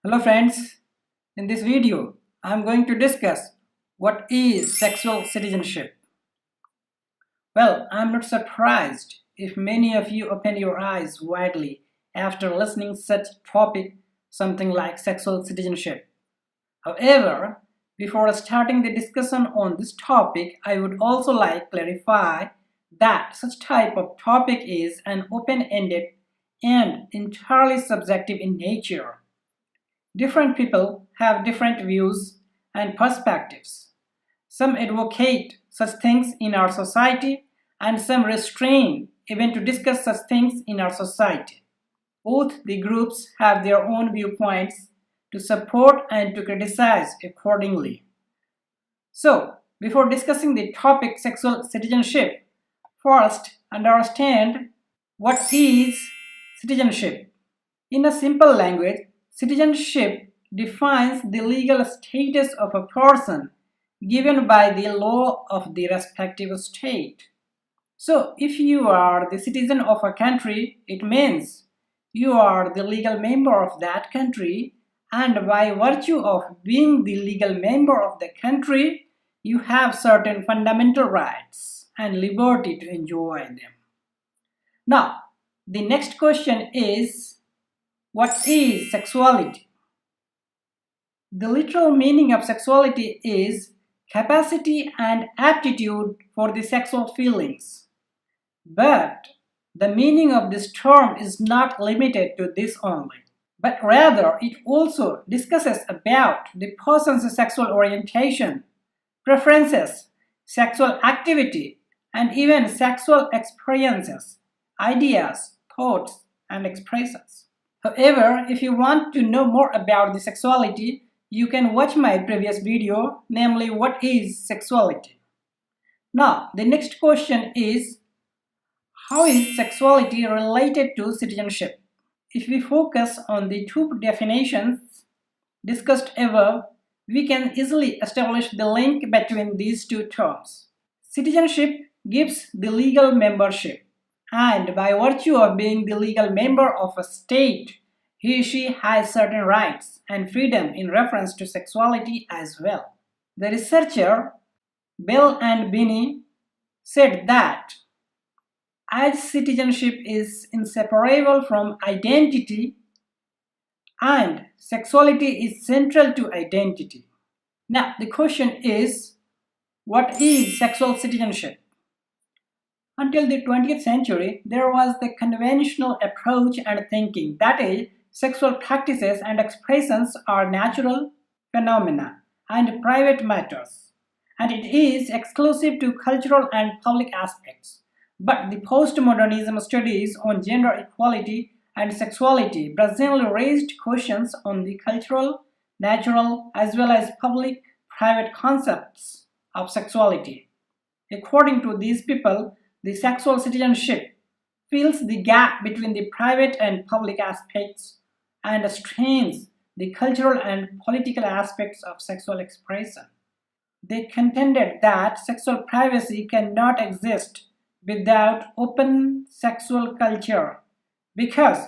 Hello friends, in this video I am going to discuss what is sexual citizenship. Well, I am not surprised if many of you open your eyes widely after listening such topic something like sexual citizenship. However, before starting the discussion on this topic, I would also like to clarify that such type of topic is an open-ended and entirely subjective in nature. Different people have different views and perspectives. Some advocate such things in our society, and some restrain even to discuss such things in our society. Both the groups have their own viewpoints to support and to criticize accordingly. So, before discussing the topic sexual citizenship, first understand what is citizenship. In a simple language, citizenship defines the legal status of a person given by the law of the respective state. So, if you are the citizen of a country, it means you are the legal member of that country, and by virtue of being the legal member of the country, you have certain fundamental rights and liberty to enjoy them. Now, the next question is, what is sexuality? The literal meaning of sexuality is capacity and aptitude for the sexual feelings. But the meaning of this term is not limited to this only, but rather it also discusses about the person's sexual orientation, preferences, sexual activity, and even sexual experiences, ideas, thoughts, and expressions. However, if you want to know more about the sexuality, you can watch my previous video, namely what is sexuality. Now, the next question is, how is sexuality related to citizenship? If we focus on the two definitions discussed above, we can easily establish the link between these two terms. Citizenship gives the legal membership, and by virtue of being the legal member of a state, he or she has certain rights and freedom in reference to sexuality as well. The researcher Bell and Binney said that as citizenship is inseparable from identity and sexuality is central to identity. Now, the question is, what is sexual citizenship? Until the 20th century, there was the conventional approach and thinking, that is, sexual practices and expressions are natural phenomena and private matters, and it is exclusive to cultural and public aspects. But the postmodernism studies on gender equality and sexuality presently raised questions on the cultural, natural, as well as public-private concepts of sexuality. According to these people, the sexual citizenship fills the gap between the private and public aspects and strains the cultural and political aspects of sexual expression. They contended that sexual privacy cannot exist without open sexual culture because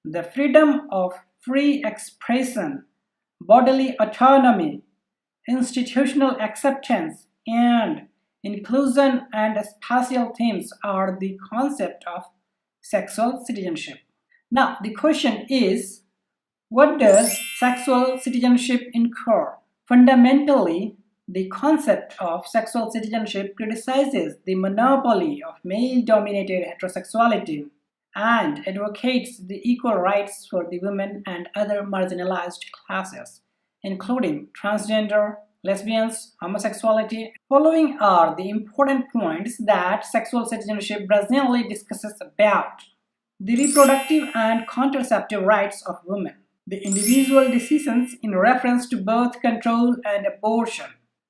the freedom of free expression, bodily autonomy, institutional acceptance, and inclusion and spatial themes are the concept of sexual citizenship. Now, the question is, what does sexual citizenship incur? Fundamentally, the concept of sexual citizenship criticizes the monopoly of male-dominated heterosexuality and advocates the equal rights for the women and other marginalized classes, including transgender, lesbians, homosexuality. Following are the important points that sexual citizenship presently discusses about: the reproductive and contraceptive rights of women, the individual decisions in reference to birth control and abortion,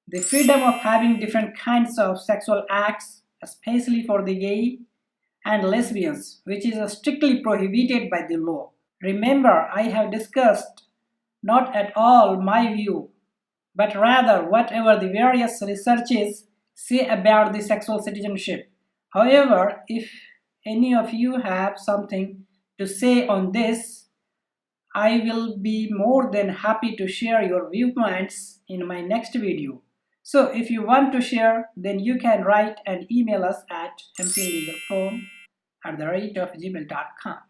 the freedom of having different kinds of sexual acts, especially for the gay and lesbians, which is strictly prohibited by the law. Remember, I have discussed not at all my view, but rather whatever the various researches say about the sexual citizenship. However, if any of you have something to say on this, I will be more than happy to share your viewpoints in my next video. So if you want to share, then you can write and email us at mplegalforum@gmail.com.